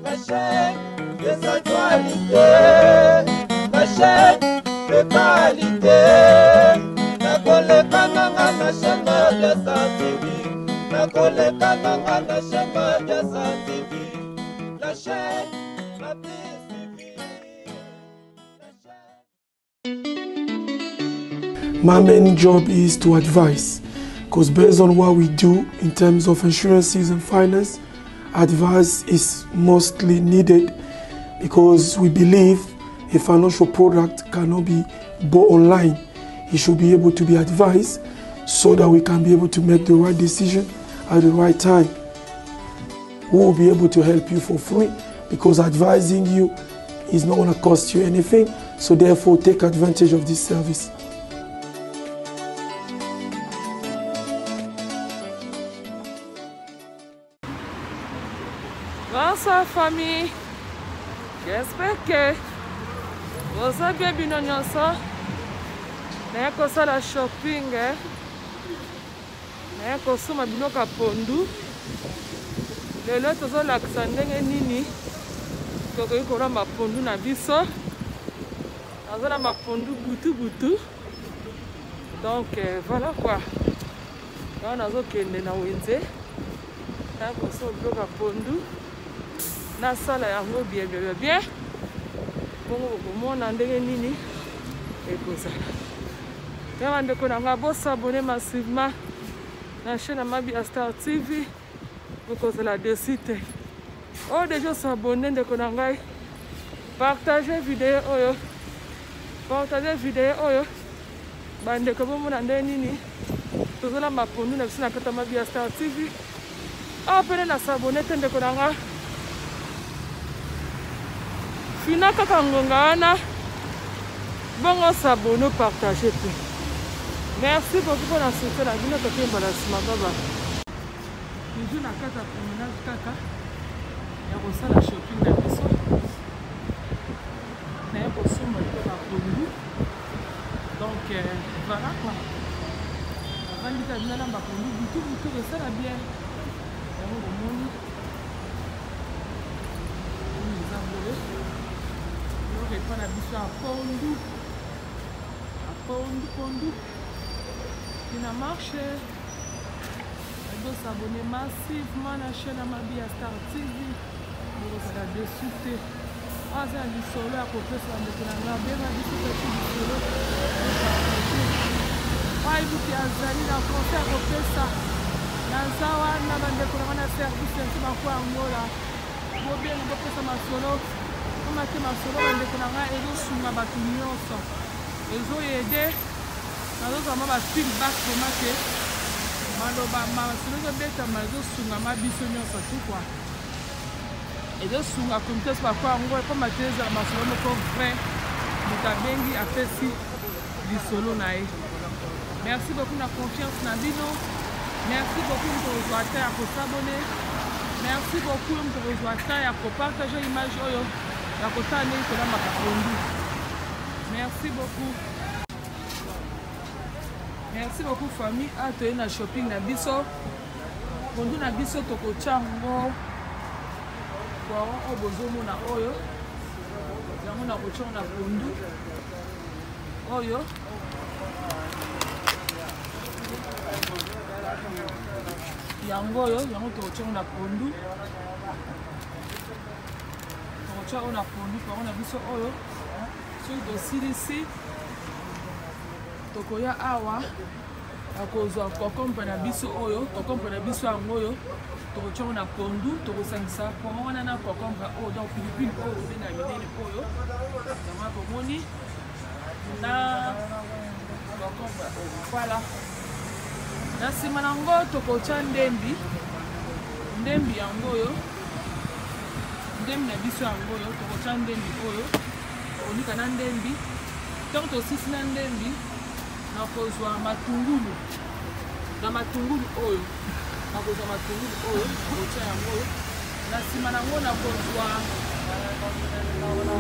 La chaîne des actualités, la chaîne de qualité. La collecte la chaîne de Santivi, la collecte la chaîne de Santivi, la chaîne la plus suivie. My main job is to advise, because based on what we do in terms of insurances and finance, advice is mostly needed, because we believe a financial product cannot be bought online. It should be able to be advised so that we can be able to make the right decision at the right time. We will be able to help you for free, because advising you is not going to cost you anything. So therefore, take advantage of this service. Bonsoir famille, j'espère que vous avez bien bien nyonso. Naya kosala shopping, naya kosoma binoka pondu. Lelo tozolakisa ndenge nini tokoki kola mapondu na biso. Nazola mapondu butu. Donc voilà quoi. Donc nazokende na wenze. Naya kosoma binoka pondu. Na sala yango bien. Bongo komona ndenge nini ekozala. Kama ndeko nanga bosa abonner massivement na chaîne Mabi Star TV bokozala dessus te. Oh déjà s'abonner ndeko nanga. Partagez vidéo oyo. Bandeko bomona ndenge nini tozola mapondu na biso na kata Mabi Star TV. Oh pene na s'abonner te ndeko nanga. Fina kaka ngonga wana bongo s'abonner, partager tout. Merci beaucoup pour la soutien la vie notre pays balasima baba. Toujours na kata promenade kaka ya kosala shopping na biso. Na ya kosomba na pondu. Donc voilà quoi. Avant de terminer na pondu tout ça la bien. Yango bomoni. Nous avons on va la biso à pondu. Il a marché. Elle doit s'abonner massivement à la chaîne Mabi Star TV. Vous allez dessus. Ah, c'est un solo à côté de la bien à discuter du solo. Ah, il faut a la français à côté de ça. Dans ça, on a un service qui m'a fait un mot là. Pour bien nous faire ma solo. On a fait ma solo, on a fait un sunga batu nyonso. Ezo yede. Nazo kama ba feedback koma ke. Maloba ma solo beta mazo sunga mabiso nyonso tu quoi. Ezo sunga komite kwa kwa ngo ko mateza ma solo moko vrai. Mutabengi apesi li solo nae. Merci beaucoup na confiance na bino. Merci beaucoup pour vos attentes pour s'abonner. Merci beaucoup pour vos attentes pour partager l'image oyo. Merci beaucoup. Merci beaucoup famille. Ah, tu es na shopping na biso. Pondu na biso toko chango. Kwa obozomo na oyo. Yango na kochongo na pondu. Oyo. Yango toko chango na pondu. On a pondu on a biso oyo sur dossier ici tokoya awa akozwa kokompa na biso oyo kokompa na biso angoyo tokochongo na pondu tokosangisa pomo wana na kokompa oyo donc pilipili oyo benga minene oyo kama komoni na kokompa voilà na sima nango tokocha ndembi yangoyo ndembi na biso yangoyo tokocha ndembi oyo onika na ndembi tant tosisi na ndembi na kozwa matungulu oyo tokocha yangoyo na sima nango na kozwa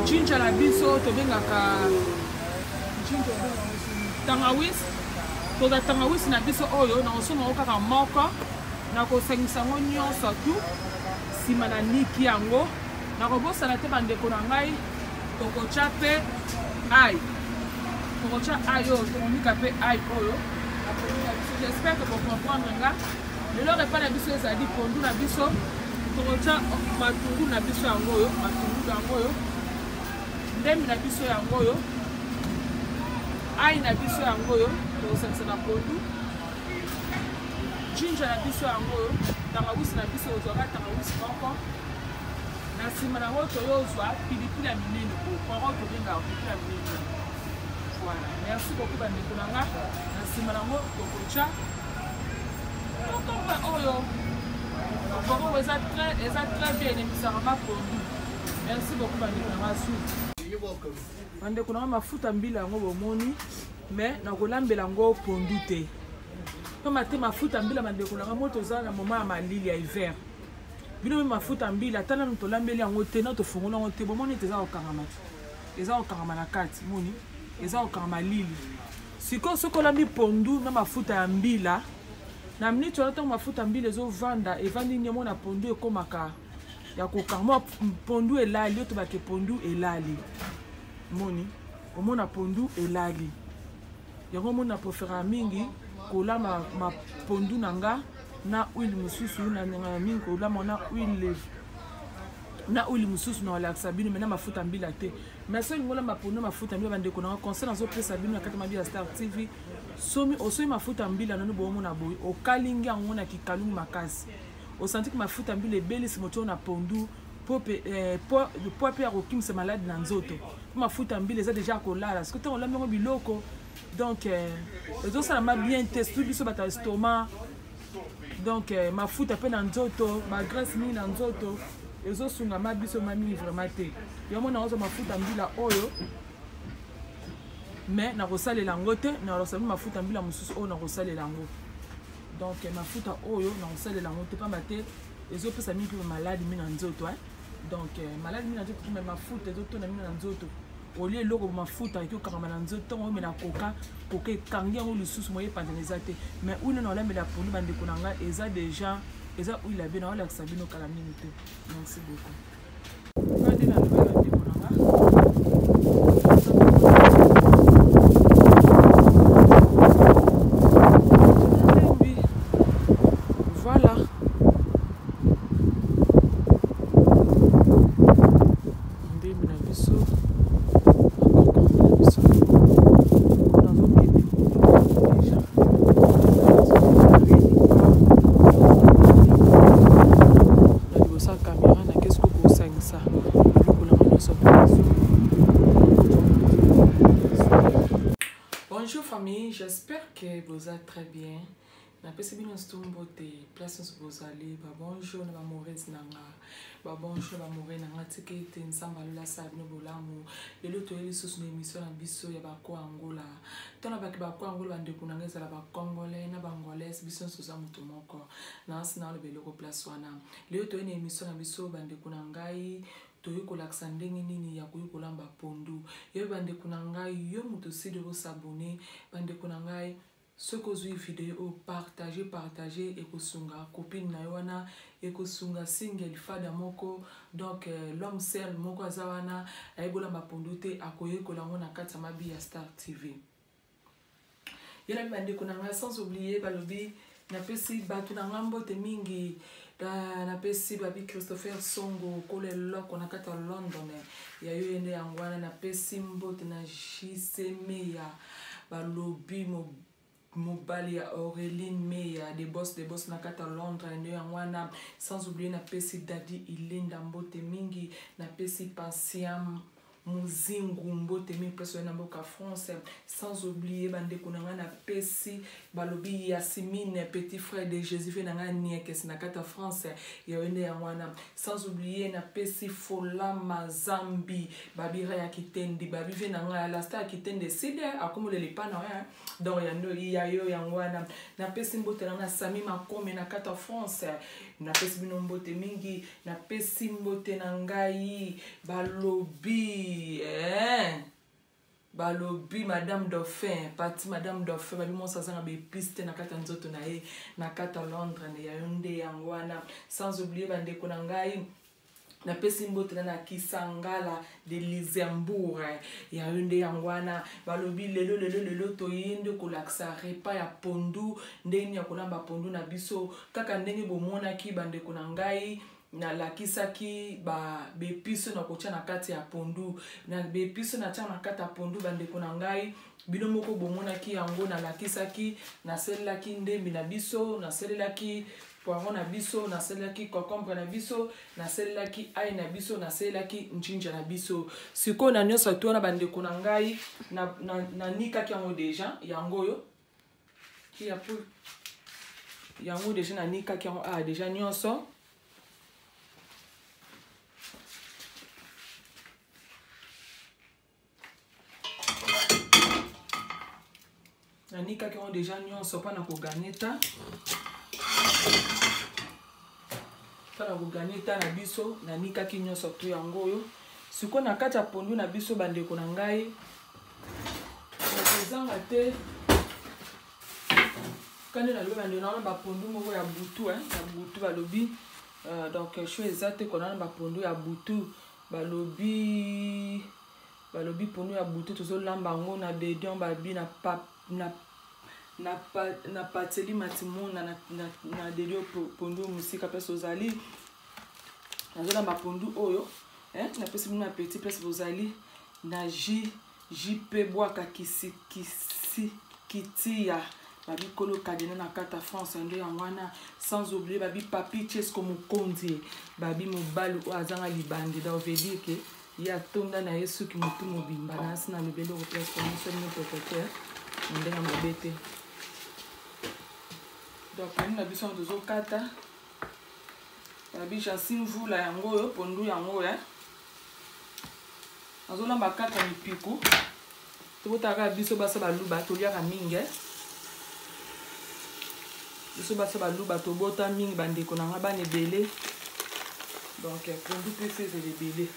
chincha na biso tobengaka tangawisi toza tangawisi na biso oyo na osoma kaka moko na kosangisa ngo nyonso tu sima na niki yango na kobosana te bandeko na ngai tokotya mpe ai tokotya ai oyo tokomika mpe ai oyo na pondu na biso. J'espère que bocomprendre nga lelo repas na biso ezali pondu na biso tokotya matungulu na biso yango oyo matungulu yango oyo ndembi na biso yango oyo ai na biso yango oyo tokosangisa na pondu jinja na biso yango oyo tangawisi na biso ozwaka tangawisi moko na nsima nango toyozwa pilipili ya minene okoro tobengaka pilipili ya minene. Voilà, merci beaucoup bandeko na nga na nsima nango tokotya okomba oyo okoro eza très bien emisaka mapondu. Merci beaucoup bandeko na nga suki bandeko na nga mafuta mbila yango bomoni mais nakolambela yango pondu te kama te mafuta mbila bandeko na nga moto oza na moma ya malili ya hiver bino mafuta mbila ata nanu tolambeli yango te na tofungola yango te bomoni ete eza kokangama te eza kokangama na kati moni eza kokangama lili sikoyo soki olambi pondu na mafuta ya mbila na miniti wana ntango mafuta mbila ezovanda evandi nyemo na pondu ekomaka ya kokangama pondu elali oyo tobake pondu elali moni omona pondu elali yango mona profera mingi kolama mapondu na nga na huile mosusu na mingi kolama na huile mosusu na olakisa bino mena mafuta mbila te mais soki ngola mapondu mafuta mbila bandeko na nga conseil nazopesa bino na kati mabi ya Star TV osoyi mafuta mbila nano boomona boye okalingi yango na kikalungi makasi osanti ki mafuta mbila ebelisi moto na pondu po pe ya kokimisa maladi na nzoto mafuta mbila eza deja kolala soki ntango olambi yango biloko donc ezosalama bien te surtout biso bato ya estomac donc mafuta mpe na nzoto bagrese mingi na nzoto ezosungama biso mamingi vraiment te yango nakozwa mafuta mbila oyo mais nakosalela yango te nakosala mafuta mbila mosusu oyo nakosalela yango donc mafuta oyo nakosalela yango te pamba te ezopesa mingi mpe maladi mingi na nzoto donc maladi mingi na nzoto me mafuta ezotona mingi na nzoto olie eloko mafuta eki okangama na nzoto ntango omela koka ekangi yango lisusu moye epanzana eza te mais huile na olambela pondu bandeko na ngai eza déjà eza huile ya be na olakisa bino kala mingi te. Merci beaucoup nde na lobela bandeko na nga voilà ndembi na biso Bonjour famille, j'espère que vous êtes très bien. Na pesi bino stumbo te place nous vous allez ba bonjour na ba mauvaise nanga ba bonjour ba mauvaise nanga tike te nsamba la sa bino bolamu lelo to yeli sosu na émission na biso ya ba ko Angola tona ba ko Angola ndeko na ngeza la ba congolais na ba angolais biso soza mutu moko na asina le beloko place wana lelo to yeli émission na biso bandeko na ngai toyokolakisa ndenge nini ya koyokolamba pondu yo bandeko na ngai yo mutu sidi kosabone bandeko na ngai soki ozwi video partager ekosunga copine na yo wana ekosunga single fada moko donc l'homme seul moko aza wana ayebolamba pondu te akoyekola yango na kati ya mabi ya Star TV yela bandeko na ngai sans oublier balobi napesi bato na ngai mbote mingi napesi babi Christopher Songo kole loko na kata London ya yo ende yango wana napesi mbote na JC Meya balobi mobali ya Auréline Meya des boss na kata Londres ende yango wana sans oublier napesi Daddy Ilinda mbote mingi napesi Pasiam Muzingu mbote mi preso na mboka France sans oublier bandeko na nga na pesi balobi Yasmine petit frère de Jésus na nga niekes na kata France ya wende ya wana sans oublier na pesi Fola Mazambi babira ya Kitendi babive na nga la star Kitende side akomole le pana donc ya no ya yo ya wana na pesi mbote na Sami Makome na kata France na pesi bino mbote mingi na pesi mbote na ngai balobi balobi Madame Dauphin parti Madame Dauphin babi monsa zanga be piste na kata nzoto na ye na kata Londres ne ya yonde yango wana sans oublier bandeko na ngai na pesi mbote na Kisangala de Luxembourg ya unde yangwana balobi lelo toyinde kolaksa repa ya pondu ndeni ya kolamba pondu na biso kaka ndenge bomona ki bande konangai na lakisaki ba bepiso na kocha na kati ya pondu na bepiso na cha na kati ya pondu bande konangai bino moko bomona ki yango na lakisaki na selaki ndembi na biso na selaki poiron na biso na selaki concombre na biso na selaki ai na biso na selaki njinja na biso siko na nyoso to na bande konangai na nika ki yango deja yango yo ki ya pour yango deja na nika ki yango deja nyoso Nanika qui ont déjà nyonso pas na ko ganeta pas na ko ganeta na biso nanika ki nyonso to yango yo siko na kati ya pondu na biso bande ko na ngai na te quand na loba bande na ba pondu moko ya butu ya butu balobi donc je suis exact ko na ba pondu ya butu balobi pondu ya butu tozo lamba ngo na dedion babi na pap na pateli matimona na delio pondu musika pesa ozali nazola mapondu oyo na pesa muna petit place ozali na JP Bwaka kitia babi kolo kadena na kata France ndo ya mwana sans oublier babi papi Chesko Mukonzi babi mobalu azanga libandi da veut dire que ya tonda na Yesu ki mutu mobimba na sina lebelo ko place pour nous sommes protecteurs ndenge mabete donc on a besoin de zo kata babi Jasim vula yango yo pondu yango azola bakata mipiku tokotaka biso basa baluba toliaka mingi biso basa baluba tobota mingi bandeko nanga bana ebele donc pondu pe feze ebele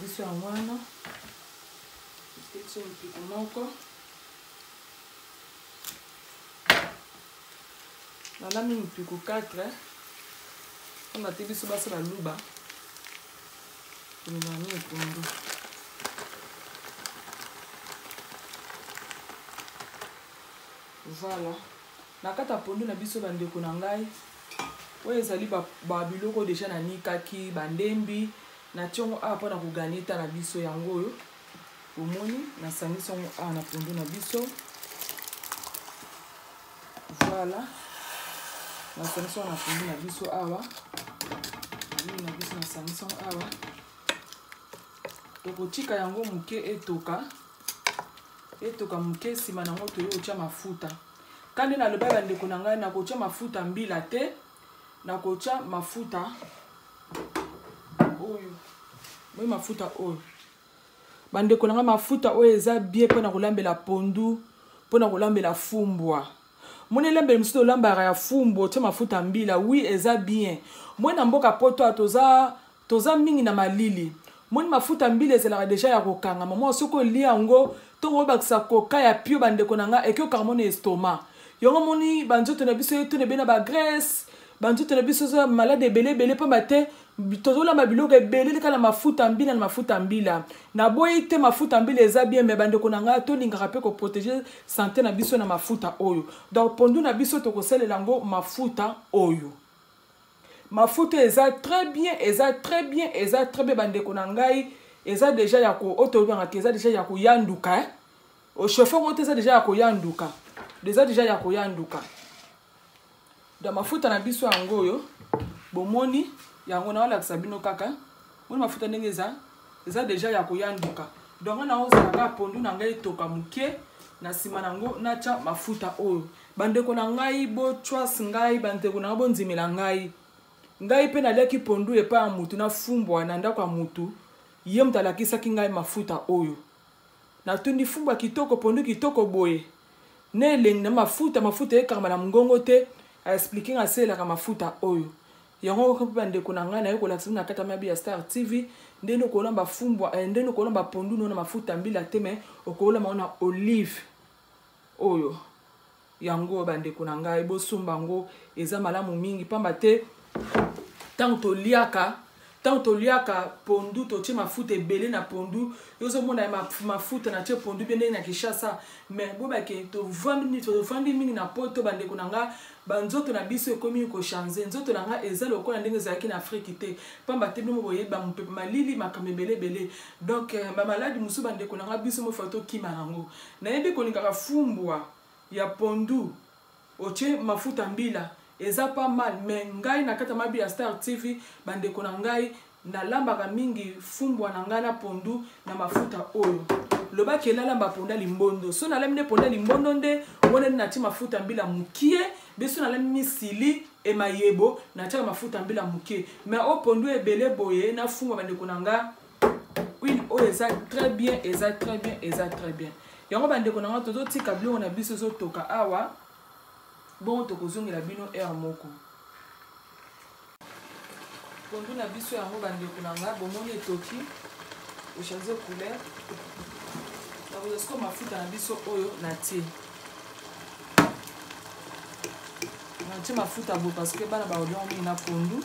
biso ya mwana so mpiko moko nalami mpiko 4 on te biso basa baluba nami epundu voilà na kata pondu na biso bandeko na ngai oyo ezali babiloko deja na nikaki bandembi na tiongo pona ko ganita na biso yango oyo omoni na sangisi yango na pondu na biso voilà na sangisi na pondu na biso awa na biso na sangisi awa tokotika yango muke etoka muke sima nango toyo otia mafuta kandi na loba bandeko na ngai na kotia mafuta mbila te na kotia mafuta oyo moi mafuta oyo bandeko nanga mafuta oyo eza bien pona kolambela pondu pona kolambela fumbwa moni lembele misuto olambaka ya fumbo tia mafuta mbila oui eza bien moi na mboka poto toza mingi na malili moni mafuta mbila ezalaka deja ya kokanga mama soko olia yango tongo obakisa koka ya pio bandeko nanga ekioka moni estomac yongo moni banzoto na biso etone bena ba graisse banzoto na biso za malade ebele po bate tozolamba biloko ebele kala mafuta mbila na boyi te mafuta mbila eza bien me bandeko na nga tolingaka pe ko protéger santé na biso na mafuta oyo donc pondu na biso tokosalela yango mafuta oyo mafuta eza très bien bandeko na ngai eza deja ya ko otobanga eza deja ya koyanduka au chauffeur moto eza deja ya koyanduka da mafuta na biso yango oyo bomoni yango na wala sabino kaka moni mafuta ndenge eza deja ya koyanduka donc na ozaka pondu na ngai toka muke na sima nango na cha mafuta oyo bandeko na ngai bo trust ngai bandeko na bo nzimela ngai pe na leki pondu epa ya mutu na fumbwa na ndako ya mutu ye mtalakisa ki ngai mafuta oyo na tundi fumbwa kitoko pondu kitoko boye ne leng na mafuta eka na mongongo te a expliquer nga sela ka mafuta oyo yango ko bande ko nanga na ko la tsina kata mabi ya Star TV ndeno ko lamba fumbwa ndeno ko lamba pondu no na mafuta mbila teme okola maona olive oyo yango bande ko nanga ebo sumba ngo eza malamu mingi pamba te tanto liaka pondu to tie mafuta ebele na pondu yozo mona mafuta na tie pondu bene na Kishasa mais bo ba ke to 20 minutes to 20 minutes na poto bande ko nanga banzoto na biso ekomi ko changer nzoto nanga eza lokola ndenge zaki na Afrique te pamba te bimo boye ba mpepe malili makamebele bele donc ba maladi musu bande ko nanga biso mo foto kima nango na yebi ko lingaka fumbwa ya pondu otie mafuta mbila eza pas mal mais ngai na kata mabi ya Star TV bande ko ngai na lambaka mingi fumbwa na ngai na pondu na mafuta oyo loba kela lamba ponda limbondo so na lamine ponda limbondo nde wona na ti mafuta mbila mukie biso na lamine sili e mayebo na ti mafuta mbila mukie mais o pondu ebele boye na fumbwa bande ko nanga oui o eza très bien yango bande ko nanga tozo tika blo na biso zo toka awa bon tokozongela bino air moko pondu na biso yango bande ko nanga bomoni etoki o changer couleur na kozo mafuta na biso oyo na tie na tie mafuta bo parce que bana ba odon mi na pondu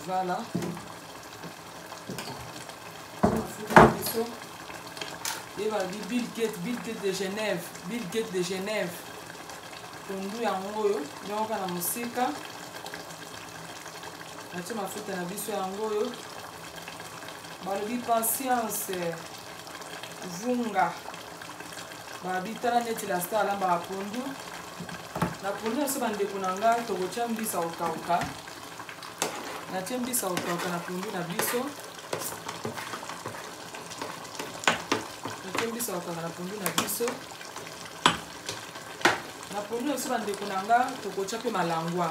voilà mafuta na biso et va di Bill Gates de Genève pondu yango oyo nyoko na musika na tie mafuta na biso yango oyo balobi patience vunga babitala neti la Star alamba pondu na pondu na so bandeko na nga tokotia mbisa okauka na tie mbisa okauka na pondu na biso na pondu na so bandeko na nga tokotia mpe malangwa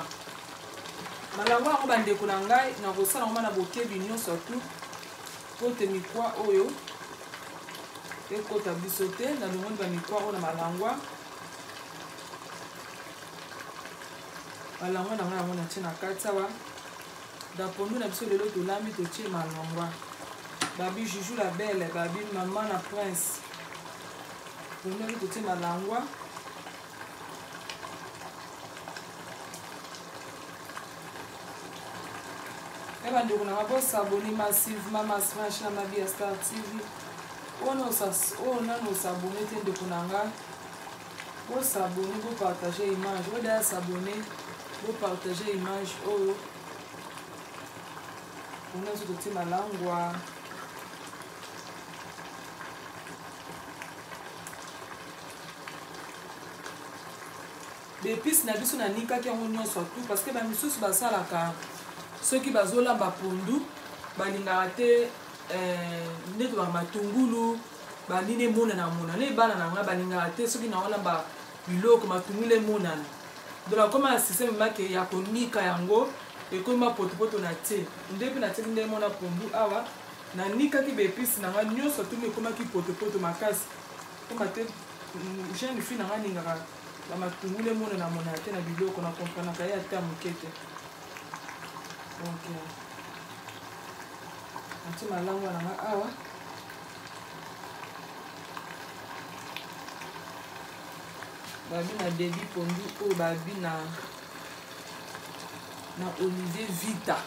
yango bandeko na ngai na kosala ngoma na bokebi nyonso tu po te mikwa oyo ekota biso te na longoni bamikwa oyo na malangwa na ngai yango na tie na kati awa da pondu na biso lelo tolambi totie malangwa babi Juju la belle babi mama na prince pondu na totie malangwa bandeko na bo s'abonner massivement na mabi ya Star TV oyo nano s'abonner te ndeko na nga bo s'abonner bo partager image oyo daya s'abonner bo partager image oyo ona so totie malangwa bepice na biso na nikaki yango nyonso tu parce que bamisusu basalaka soki bazolamba pondu balingaka te neti matungulu banini emonana ne bana na nga balingaka te soki naolamba biloko matungulu emonana donc koma systeme make ya konika yango ekomi potopoto na te nde mpe natieki nde mona pondu awa na nikaki bepice na nga nyonso tu ekomaki potopoto makasi koma te jeune fille na nga ningaka bamatungulu emonana monana te na biloko na komprenaka ye ata moke te donc natie malangwa na nga awa babi na debi pondu oyo babi na Olivier Vita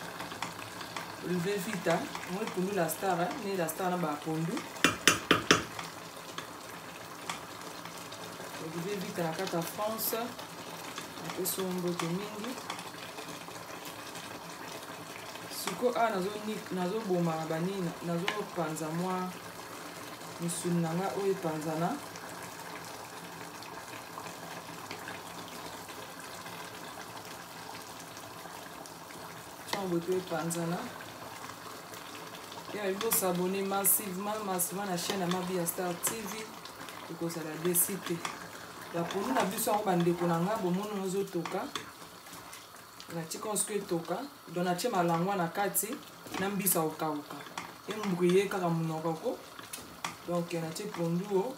ngo pondu la Star ne la Star na bapondu Olivier Vita na kata France apesi mbote mingi siko a nazoboma banini nazopanza mwa misuni na nga oyo epanzana tiango boto epanzana ya ibo s'abonner massivement na chaîne ya mabi ya Star TV ekozala desi te ya pondu na biso yango bandeko na nga bomoni ozotoka natika osko etoka don natie malangwa na kati na mbisa okauka embrouye kaka monokoko donc natie pondu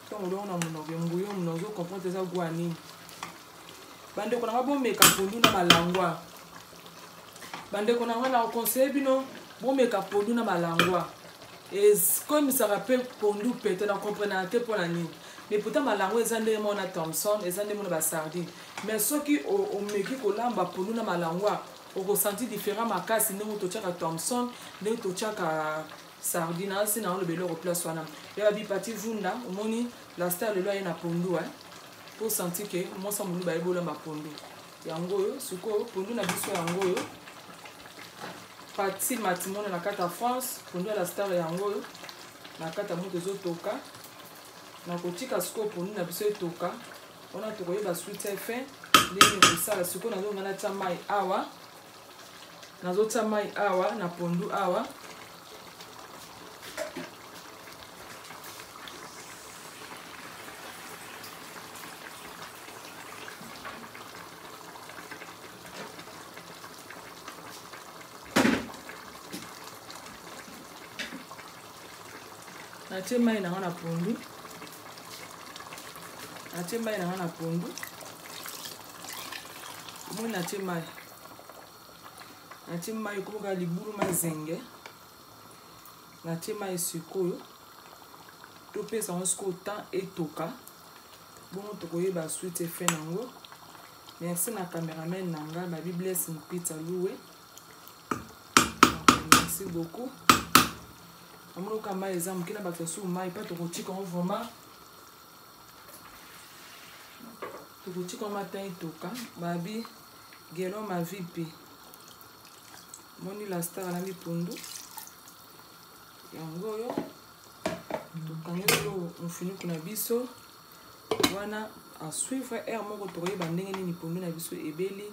tant on a mon ngouyo mon zo comprendre ça guani bande ko na bo meka pondu na malangwa bande ko na ngana conseil bino bo meka pondu na malangwa et comme ça rappelle pondu peut-être on comprendre te pour la nuit mais pourtant malangwa ezande mon na Thompson ezande mon ba sardine mais ceux qui au meki ko lamba pondu na malangwa on ressenti différent makasi ne to chaka Thompson ne to chaka sardine c'est na le belo place wana et abi parti vunda omoni la star le loyer na pondu pour sentir que moi ça mon ba ebola ma pondu yango yo suko pondu na biso yango yo parti matimone na kata France pondu la star yango yo na kata moto zo toka na kotika suko pondu na biso toka ona to koyeba suite fin lini kusala suko na zo ngana chamai awa na zo chamai awa na pondu awa natie mai na ngana pondu natie mai na ngana pondu mo natie mai ko ka liburu mazenge natie mai sikoyo to pesa on sko temps et toka bon to koyeba suite fait nango merci na cameraman nanga ba biblesse mpita loué merci beaucoup amolo kama exemple kina ba fesu mai pas to kotika on vraiment to kotika matin toka babi gelo ma vipi moni la star la mi pondu yango yo tokangelo on fini kuna biso wana à suivre air moko to koyeba ndenge nini pondu na biso ebeli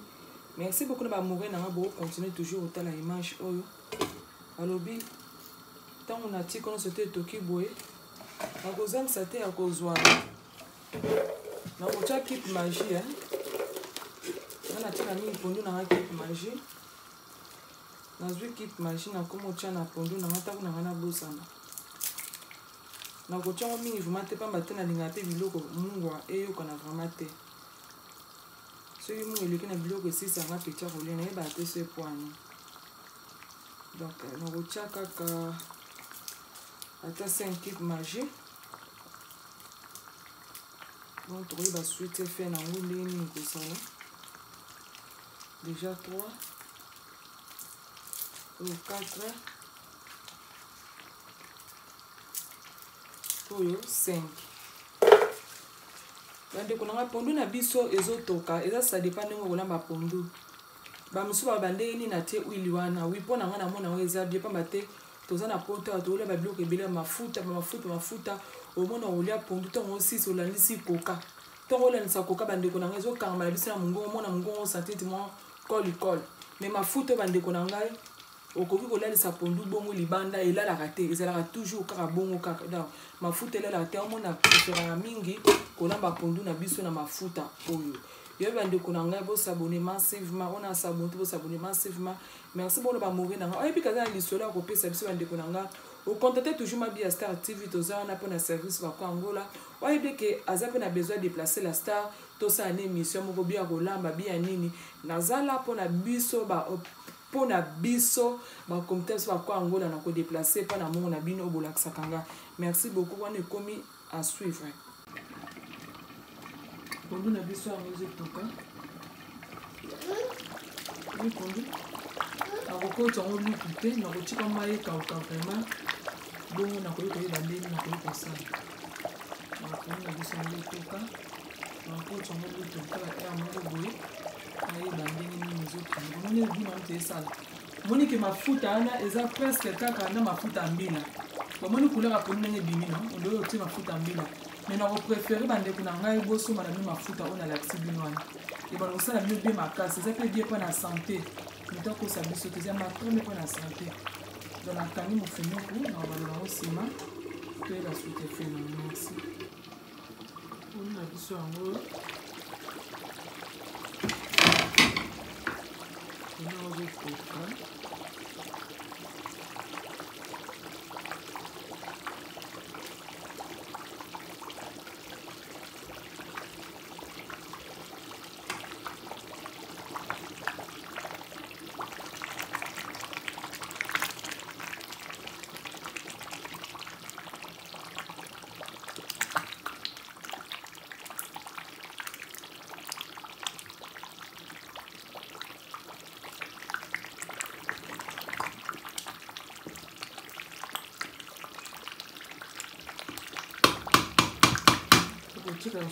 merci beaucoup na ba mourir na ba continuer toujours au la image oyo alobi tant on a dit qu'on s'était toki boye na kozang sate ya kozwa na kocha kit magie na tina mi pondu na kit magie na zwi kit magie na komo cha na pondu na mata kuna na bosana na kocha mo mingi vumate pa matena linga pe biloko mungwa eyo kana vumate so yo mu eleki na biloko sisa nga pecha ko lena e ba te se poani donc na kocha kaka ata 5 kit magie bon to ba suite fait na ngule ni ko sala déjà 3 ou 4 oyo 5 bande ko na pondu na biso ezotoka eza ça dépend ngo kolamba pondu ba musu ba bande ni na te uili wana wipo na ngana mona weza bien pa mate toza na poto atola ba bloke ebele mafuta au mona olia pondu to aussi sur la lisi coca to ola nisa coca bande ko na ngezo kanga biso na mungo mona mungo sentiment col mais mafuta bande ko na ngai okoki kolalisa pondu bongo libanda elalaka te ezalaka toujours kaka bongo kaka donc mafuta elalaka te omona preferaka mingi kolamba pondu na biso na mafuta oyo yo bande ko na ngai bo s'abonner massivement on a s'abonner bo s'abonner massivement merci bon ba mourir na ngai puis kaza lisolo ko pesa biso bande ko na ngai o contacter toujours ma Bia Star TV toza na pona service ba ko Angola oye be ke azape na besoin de déplacer la star to sa une émission moko bia ko lamba bia nini nazala pona biso ba pona biso ba compétence ba ko Angola na ko déplacer pa na mongo na bino obolakisa kanga merci beaucoup on est commis à suivre pondu na biso a ngeze toka ni pondu akoko tongo luku te na kotika mai kauka vraiment bongo na koyeba yeba ndeni na koyeba kosala na pondu na biso ngeze toka na koyeba tongo luku kala air moko boye ayeba ndeni nini ezotonga moni ebima mte esala moni ke mafuta wana eza presque kaka na mafuta mbila bomoni couleur pondu ndenge ebimi no ondo otie mafuta mbila mais na préféré bande kuna ngai boso mana mi mafuta ona la ksibinwana et ba osala mieux bien makasi ça peut bien pour la santé mais donc ça biso que ça matome pour la santé dans la famille mo fini ko na ba na osima que la suite fait na merci on a biso ngo on a ozo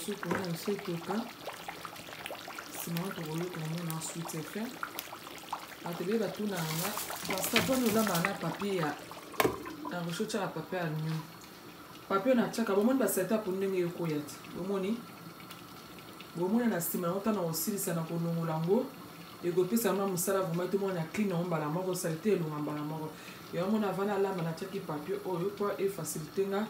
soupe on se toka. Sinon to royo comme on ensuite fait. Atelier ba tout na nga parce que pour nous là na papier ya na recherche ya papier à nous. Papier na chaka bon ba setup pour ndenge yoko yati. Bomoni. Bomoni na stima na otana osilisa na kolongola ngo. Ego pesa na musala vraiment tout monde a clean on bala moko saleté lo mbala moko. Yo mona vana la na chaki papier oyo pour e faciliter nga.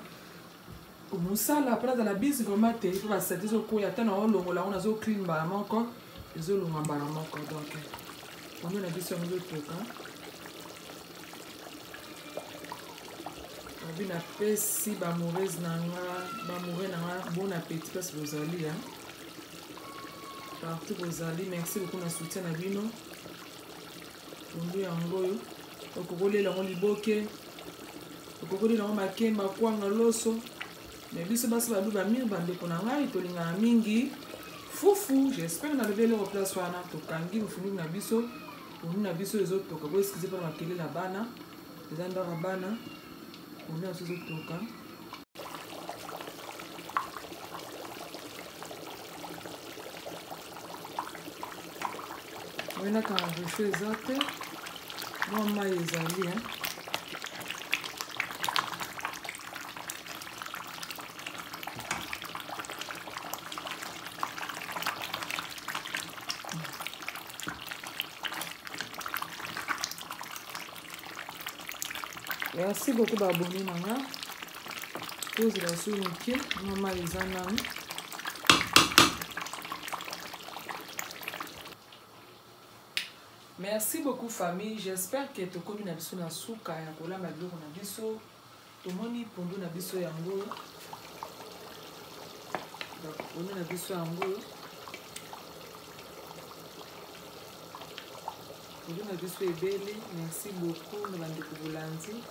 Musala après dans la bise vraiment te pour ba setup zo ko yata na olongola on azo clean bala moko. Ezo lo mbala moko donc. On a besoin de toka. On vient appeler si ba mauvaise nanga, ba mauvaise nanga, bon appétit parce que vous allez hein. Partout vous allez, merci beaucoup na soutien na bino. On lui angoyo. Okokole la ngoli boke. Okokole la ngoma kemba kwanga loso. Mais biso basi ba duba mir bande kona ngai to linga mingi. Fufu, j'espère na lever leur place wana to kangi mfunu na biso. On a vu les autres toka. Vous excusez pas maquiller la bana. Les andors à bana. On a aussi les autres toka. On a quand on fait les autres. Moi, ma les alliés. Merci beaucoup d'abonner maintenant. Pose la sur le pied. Maman les anami. Merci beaucoup famille. J'espère que tu as na biso na suka ya kola mabiloko na biso. Tomoni pondo na biso yango. Donc on na biso yango. Pondo na biso ebele. Merci beaucoup na bandeko bolandi.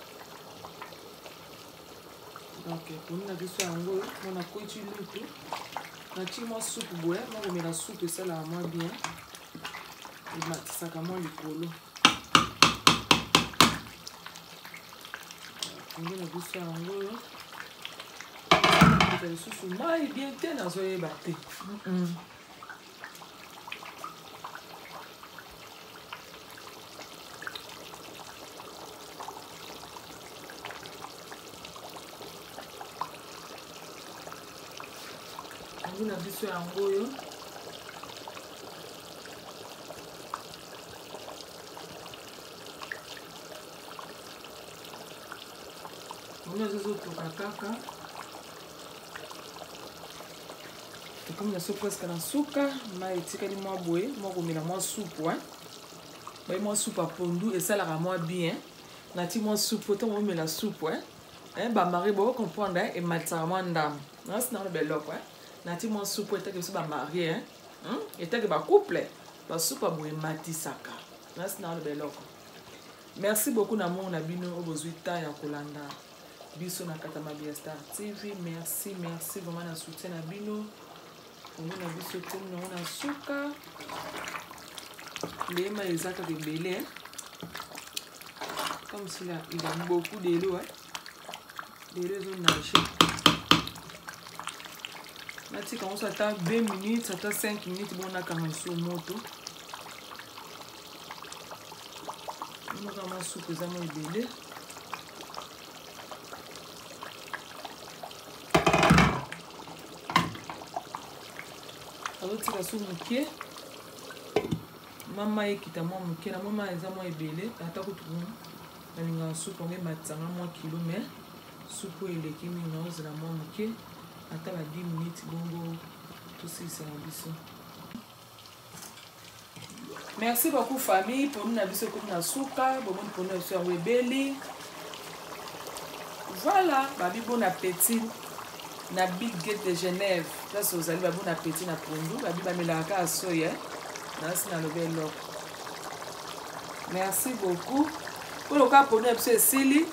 Donc pour nous na biso yango on a koiti lutu na ti mo soupe boye mo me la soupe ça la moins bien et matisaka mo likolo on na biso yango le susu mai bien te na zo yeba te on a biso yango yo on a zozo toka kaka et comme la soupe presque na suka ma etikali mwa boye moko mela mwa soupe hein ba mwa soupe à pondu et ça la moi bien na ti mwa soupe autant on met la soupe hein ba mari bo comprendre et matsa mwa ndam na sina le beloko hein na ti mwa soupe et que ça ba marié hein et que ba couple ba soupe boye matisaka na sina le beloko. Merci beaucoup na mon abino obozuita ya kolanda biso na kata Mabia Star TV. Merci vraiment na soutien na bino. On a biso comme on a suka les maïsaka de belé comme si là il y a beaucoup d'eau des réseaux nagés. Là tu quand on s'attend 20 minutes, ça 5 minutes bon on a quand même sur moto. On a vraiment soupe ça moi belé. Alors tu vas sur mon pied. Maman ekita mwa muke na mama eza mwa ebele ata kutu na linga soupe nge matsanga mwa kilo mais soupe eleki mingi na ozela mwa muke ata ba 10 minutes bongo tout ça c'est na biso. Merci beaucoup famille pour nous na biso comme na suka bon pour nous sur ebele. Voilà babi bon appétit na Big Gate de Genève. Là vous allez bon appétit na pondu babi ba melaka asoya. Merci beaucoup. Pour le cas pour nous c'est Sili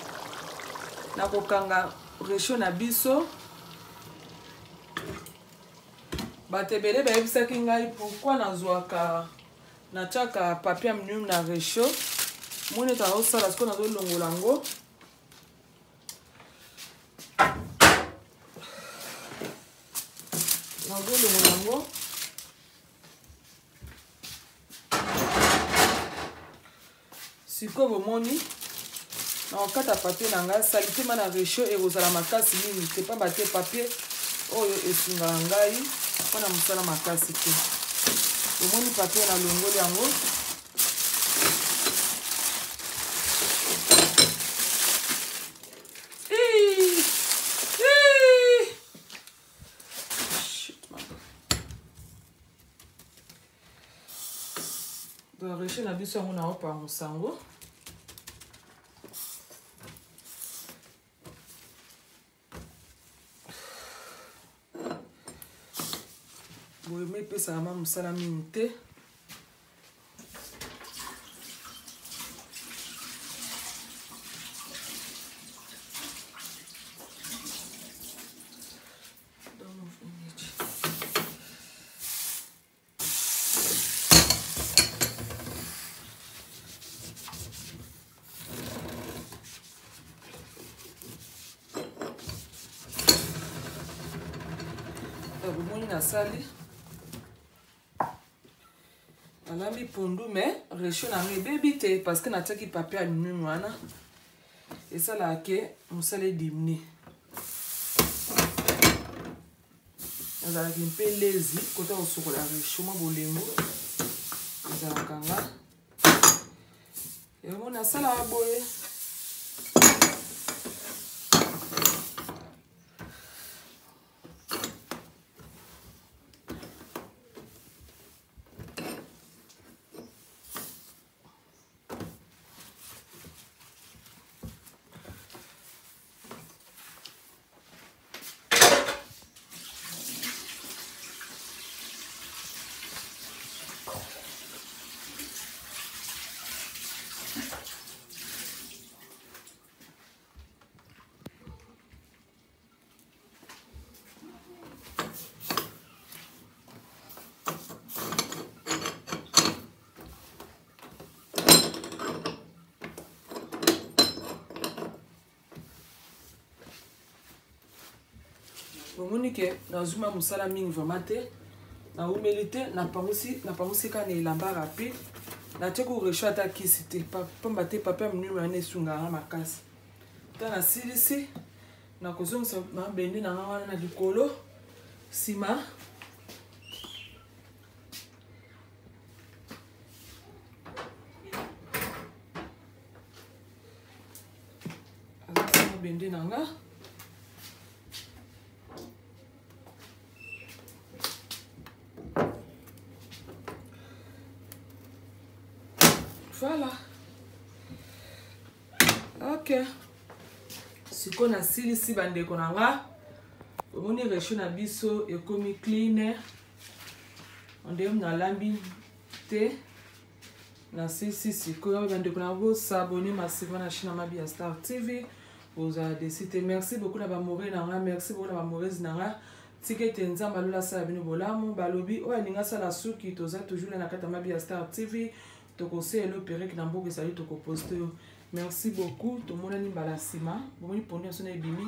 na kokanga réchaud na biso batebele ba yebisa kingai pourquoi nazwaka na chaka papier mnum na réchaud mone ta osala ce qu'on a do longolango siko bomoni na okata papier na nga salite mana réchaud et rozala makasi mingi te pa bate papier oyo esunga ngai pona musala makasi te bomoni papier na longoli yango réchaud na biso yango na opangusa yango boye mepesaka ma mosala mingi te bomoni nasali alambi pondu mais réchaud na nga ebebi te parce que natiaki papier aluminium wana esalaka ke mosala edimine nazalaki mpe lezi kota kosokola réchaud mwa bolembo ezalaka nga yango nasalaka boye bomoni ke nazuma mosala mingi vraiment te na humilité na pangusi ka na elamba rapide natie ko réchaud ata kisi te pamba te papier mingi wana esungaka makasi ta nasilisi nakozongisa mabende na nga wana na likolo nsima azasi mabende na nga voilà ok siko nasilisi bandeko na nga omoni réchaud na biso ekomi clean ondem nalambi te nasilisi sikoyo bandeko na ngo s'abonner massivement na chaîne Mabia Star TV ozala desite merci beaucoup na bamore na nga merci beaucoup na bamorezi na nga tikete nzambe alola sala bino bolamu balobi oyo alinga sala suki toza toujours na kata Mabia Star TV tokose le perek na mboka ezali tokoposte yo merci beaucoup tomonani mbala nsima bomoni pondu ya sona ebimi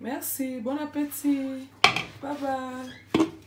merci bon appétit bye bye